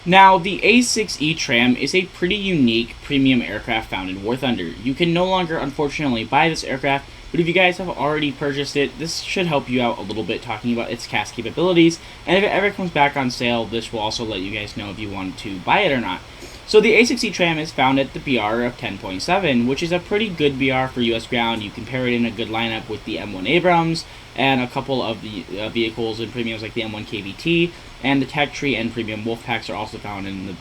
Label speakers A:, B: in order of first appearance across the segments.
A: Now, the A-6E TRAM is a pretty unique premium aircraft found in War Thunder. You can no longer, unfortunately, buy this aircraft, but if you guys have already purchased it, this should help you out a little bit talking about its CAS capabilities, and if it ever comes back on sale, this will also let you guys know if you want to buy it or not. So the A-6E TRAM is found at the BR of 10.7, which is a pretty good BR for US ground. You can pair it in a good lineup with the M1 Abrams and a couple of the vehicles and premiums like the M1 KVT, and the Tech Tree and premium Wolfpacks are also found in the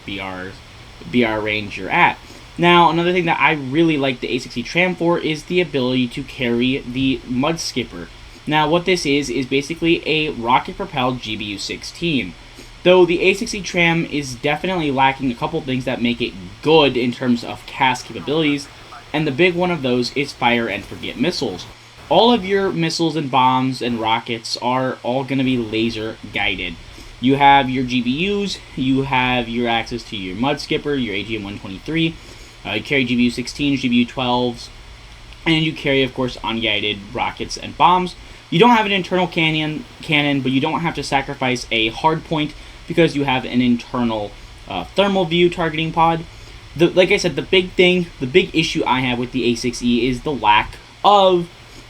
A: BR range you're at. Now, another thing that I really like the A-6E TRAM for is the ability to carry the Mud Skipper. Now, what this is basically a rocket-propelled GBU-16. Though the A-6E TRAM is definitely lacking a couple things that make it good in terms of CAS capabilities, and the big one of those is fire and forget missiles. All of your missiles and bombs and rockets are all going to be laser guided. You have your GBUs, you have your access to your Mud Skipper, your AGM-123, you carry GBU-16s, GBU-12s, and you carry, of course, unguided rockets and bombs. You don't have an internal cannon, but you don't have to sacrifice a hard point because you have an internal thermal view targeting pod. Like I said, the big issue I have with the A-6E is the lack of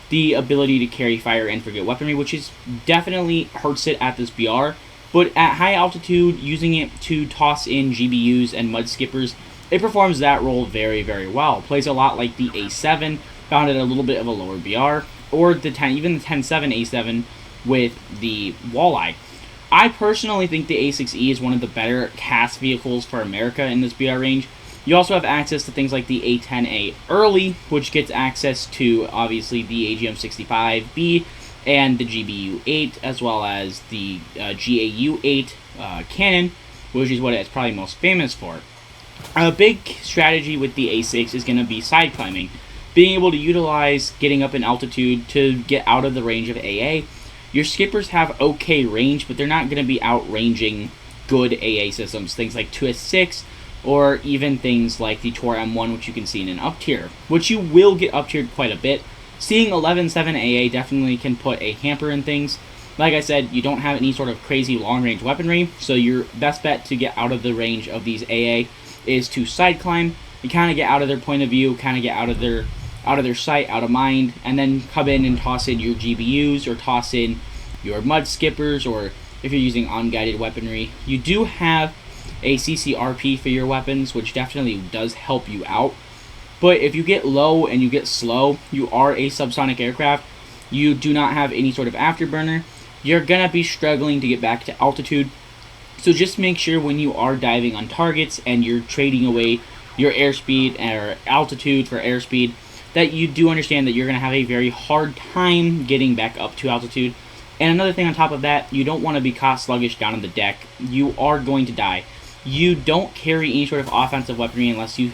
A: the ability to carry fire and forget weaponry, which is definitely hurts it at this BR. But at high altitude, using it to toss in GBUs and Mud Skippers, it performs that role very, very well. Plays a lot like the A7, found at a little bit of a lower BR, or even the 10.7 A7 with the Walleye. I personally think the A-6E is one of the better CAS vehicles for America in this BR range. You also have access to things like the A-10A Early, which gets access to, obviously, the AGM-65B and the GBU-8, as well as the GAU-8 cannon, which is what it's probably most famous for. A big strategy with the A-6 is going to be side climbing. Being able to utilize getting up in altitude to get out of the range of AA. Your skippers have okay range, but they're not going to be outranging good AA systems, things like 2S6, or even things like the Tor M1, which you can see in an up tier, which you will get up tiered quite a bit. Seeing 11.7 AA definitely can put a hamper in things. Like I said, you don't have any sort of crazy long-range weaponry, so your best bet to get out of the range of these AA is to side climb and kind of get out of their point of view, kind of get out of their sight, out of mind, and then come in and toss in your GBUs or toss in your Mud Skippers, or if you're using unguided weaponry. You do have a CCRP for your weapons, which definitely does help you out. But if you get low and you get slow, you are a subsonic aircraft, you do not have any sort of afterburner, you're going to be struggling to get back to altitude. So just make sure when you are diving on targets and you're trading away your airspeed or altitude for airspeed, that you do understand that you're going to have a very hard time getting back up to altitude. And another thing on top of that, you don't want to be caught sluggish down on the deck. You are going to die. You don't carry any sort of offensive weaponry unless you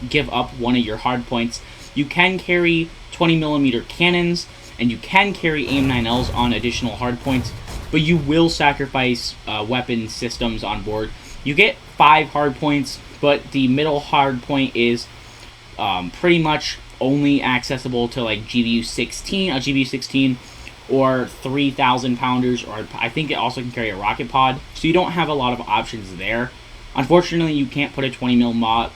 A: give up one of your hard points. You can carry 20mm cannons, and you can carry AIM-9Ls on additional hard points, but you will sacrifice weapon systems on board. You get 5 hard points, but the middle hard point is pretty much only accessible to like GBU-16, or 3,000 pounders, or I think it also can carry a rocket pod, so you don't have a lot of options there. Unfortunately, you can't put a 20mm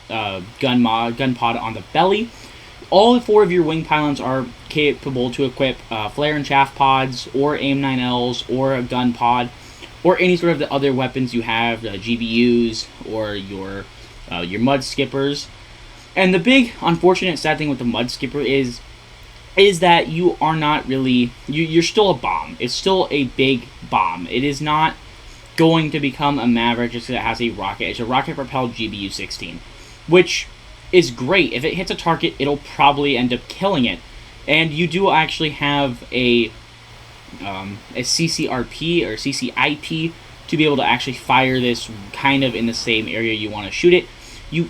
A: gun pod on the belly. All 4 of your wing pylons are capable to equip flare and chaff pods, or AIM-9Ls, or a gun pod, or any sort of the other weapons you have, GBUs, or your Mud Skippers. And the big, unfortunate, sad thing with the Mud Skipper is that you are not really, you're still a bomb. It's still a big bomb. It is not going to become a Maverick just because it has a rocket. It's a rocket-propelled GBU-16, which is great. If it hits a target, it'll probably end up killing it. And you do actually have a CCRP or CCIP to be able to actually fire this kind of in the same area you want to shoot it.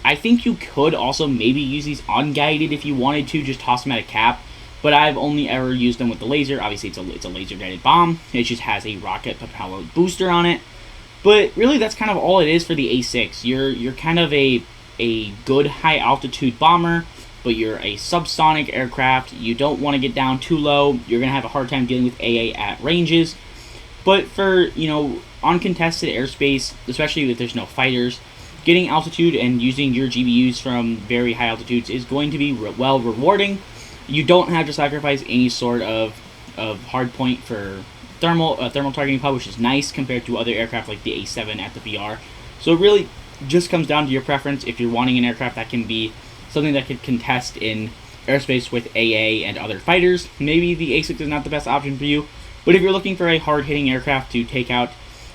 A: I think you could also maybe use these unguided if you wanted to, just toss them at a cap. But I've only ever used them with the laser. Obviously, it's a laser-guided bomb. It just has a rocket propeller booster on it. But really, that's kind of all it is for the A6. You're kind of a good high-altitude bomber, but you're a subsonic aircraft. You don't want to get down too low. You're going to have a hard time dealing with AA at ranges. But for, on contested airspace, especially if there's no fighters, getting altitude and using your GBUs from very high altitudes is going to be well rewarding. You don't have to sacrifice any sort of hard point for thermal targeting pod, which is nice compared to other aircraft like the A-7 at the VR. So it really just comes down to your preference. If you're wanting an aircraft that can be something that could contest in airspace with AA and other fighters, maybe the A-6 is not the best option for you. But if you're looking for a hard-hitting aircraft to take out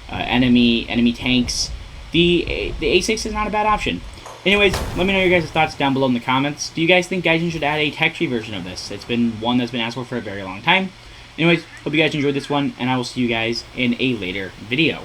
A: enemy tanks, the A-6 is not a bad option. Anyways, let me know your guys' thoughts down below in the comments. Do you guys think Gaijin should add a tech-tree version of this? It's been one that's been asked for a very long time. Anyways, hope you guys enjoyed this one, and I will see you guys in a later video.